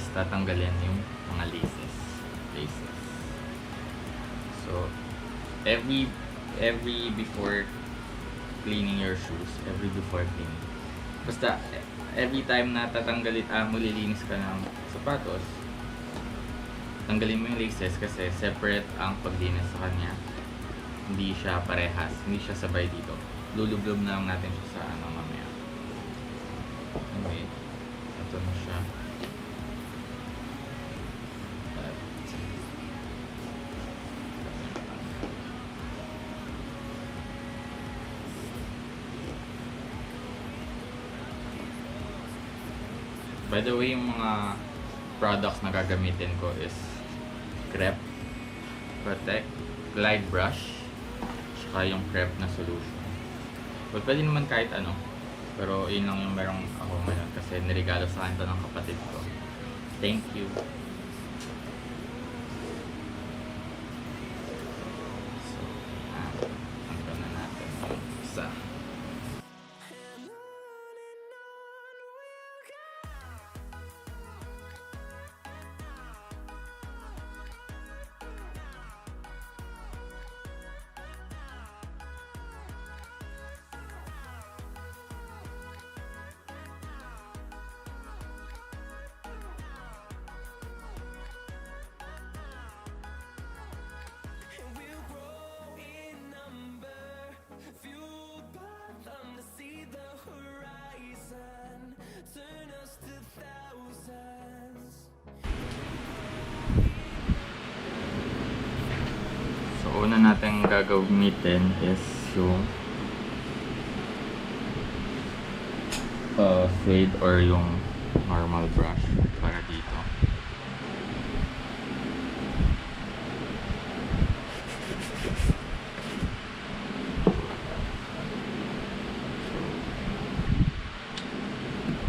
is tatanggalin yung mga laces. So, every before cleaning your shoes, basta every time na malilinis ka ng sapatos, tanggalin mo yung laces kasi separate ang paglinis sa kanya. Hindi siya parehas, hindi siya sabay dito. Lulublob na lang natin siya sa mamaya. Okay, ito na siya. By the way, yung mga products na gagamitin ko is Crepe, Protect, Glide Brush, saka yung Crepe na solution. Well, pwede naman kahit ano, pero yun lang yung merong ako ngayon kasi nirigalo sa akin ng kapatid ko. Thank you. So, ano na natin yung isa. Una natin gagamitin is yung suede or yung normal brush para dito.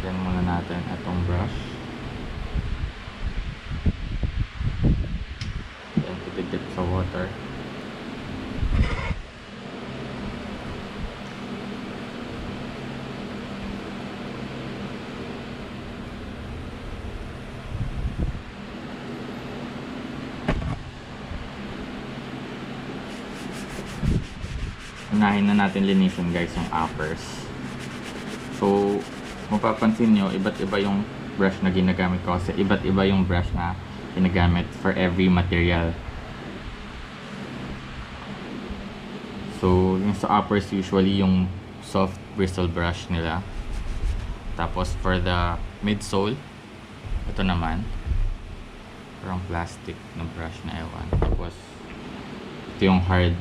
Yan muna natin itong brush. Then itidip sa water. Unahin na natin linisin guys yung uppers. So, mapapansin nyo, iba't iba yung brush na ginagamit ko kasi iba't iba yung brush na ginagamit for every material. So, yung sa uppers usually yung soft bristle brush nila. Tapos for the midsole, ito naman parang plastic na brush na ewan. Tapos ito yung hard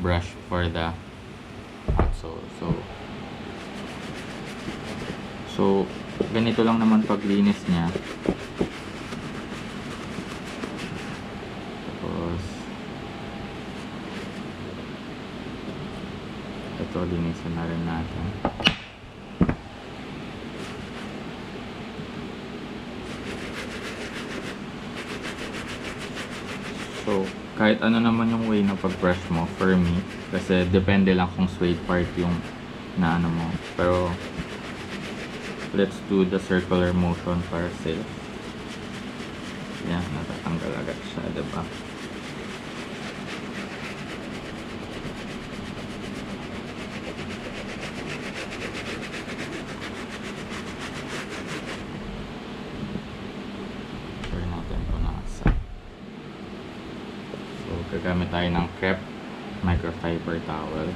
brush for the outsole. So ganito lang naman paglinis niya. Tapos ito linisin na rin natin. So kahit ano naman yung way na pag-brush mo for me, kasi depende lang kung suede part yung na ano mo, pero let's do the circular motion para safe. Yan, natatanggal agad siya, diba? Try natin ito na sa. So gagamit tayo ng Crepe microfiber towel.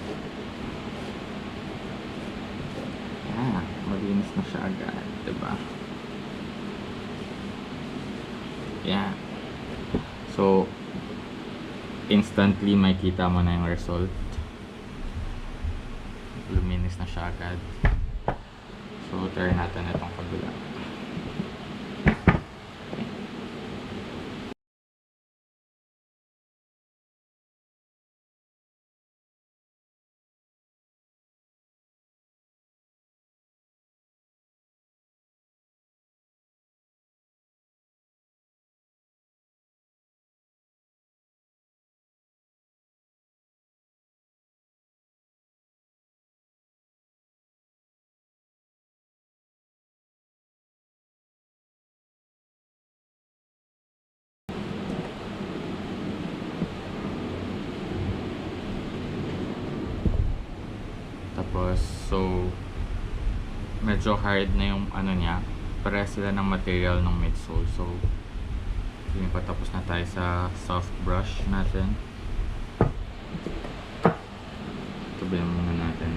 Malinis na siya agad, diba? Yeah. So instantly makita mo na yung result. Luminis na siya agad. So try natin itong kabila. Tapos, so, medyo hard na yung ano niya. Parehas sila ng material ng midsole. So, feeling ko tapos na tayo sa soft brush natin. Tubihan muna natin.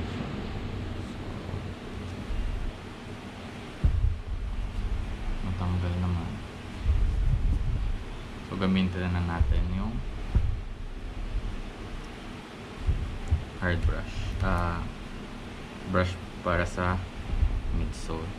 Matanggal naman. So, gamitin na natin yung hard brush. Brush para sa midsole.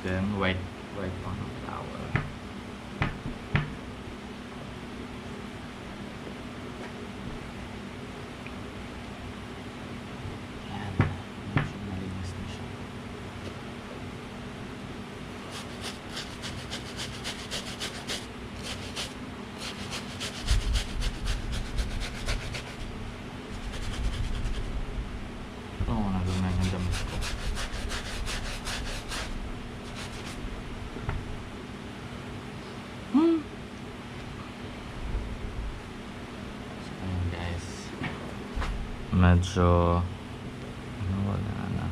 Then white on the flower. Yan, medyo malinis na siya. Oo, nadumi yung damit ko. Medyo wala na.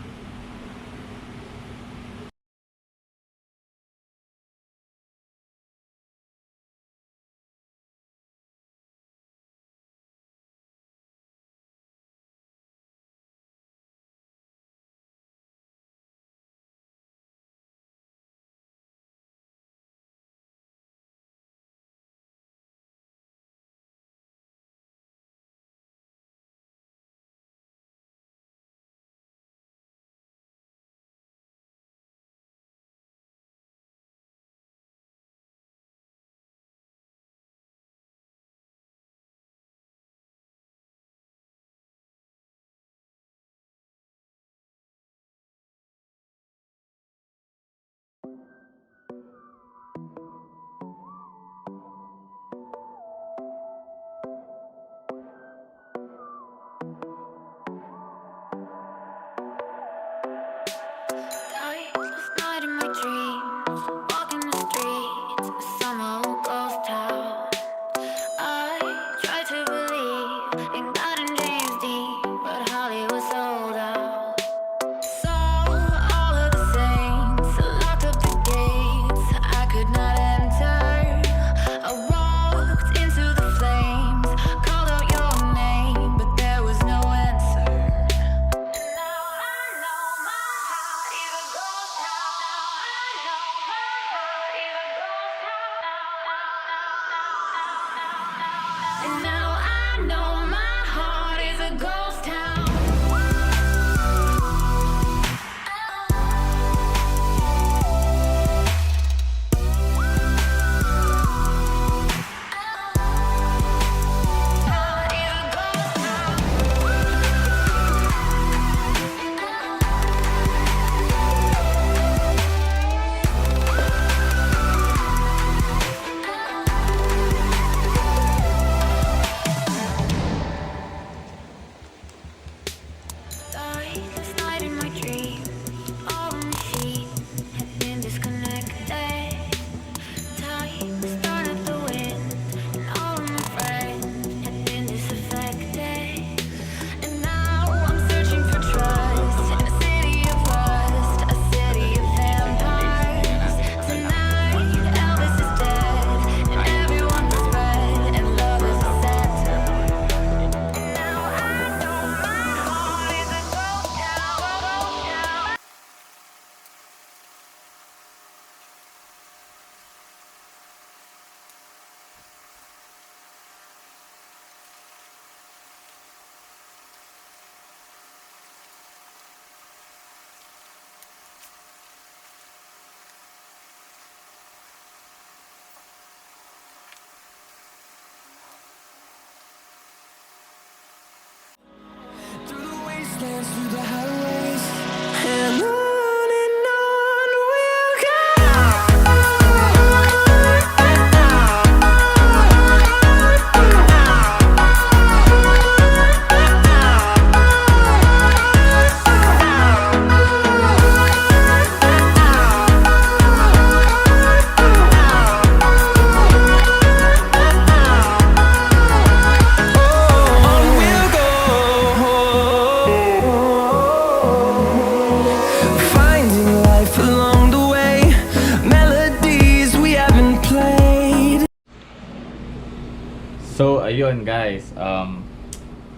ayun guys,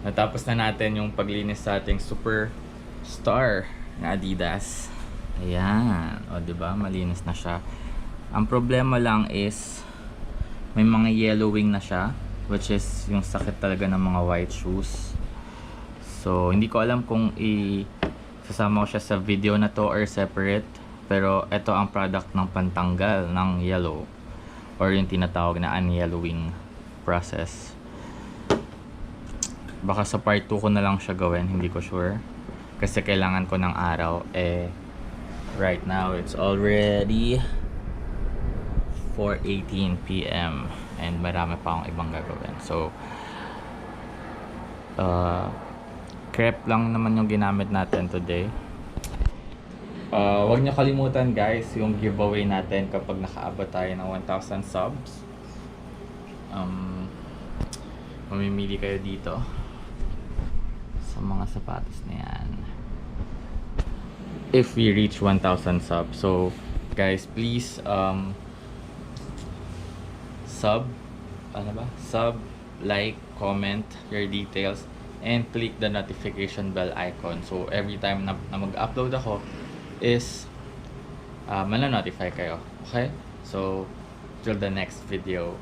natapos na natin yung paglinis sa ating Superstar na Adidas. Ayan, o diba, malinis na siya. Ang problema lang is may mga yellowing na siya, which is yung sakit talaga ng mga white shoes. So hindi ko alam kung isasama ko siya sa video na to or separate, pero ito ang product ng pantanggal ng yellow or yung tinatawag na unyellowing process. Baka sa part 2 ko na lang siya gawin, hindi ko sure kasi kailangan ko ng araw. Right now it's already 4:18 PM and marami pa akong ibang gagawin. So crepe lang naman yung ginamit natin today. Huwag niyo kalimutan guys yung giveaway natin kapag nakaabot tayo ng 1,000 subs. Mamimili kayo dito sa mga sapatos na yan if we reach 1,000 subs. So guys, please sub, like, comment your details and click the notification bell icon, so every time na mag-upload ako is mana-notify kayo. Okay, so till the next video.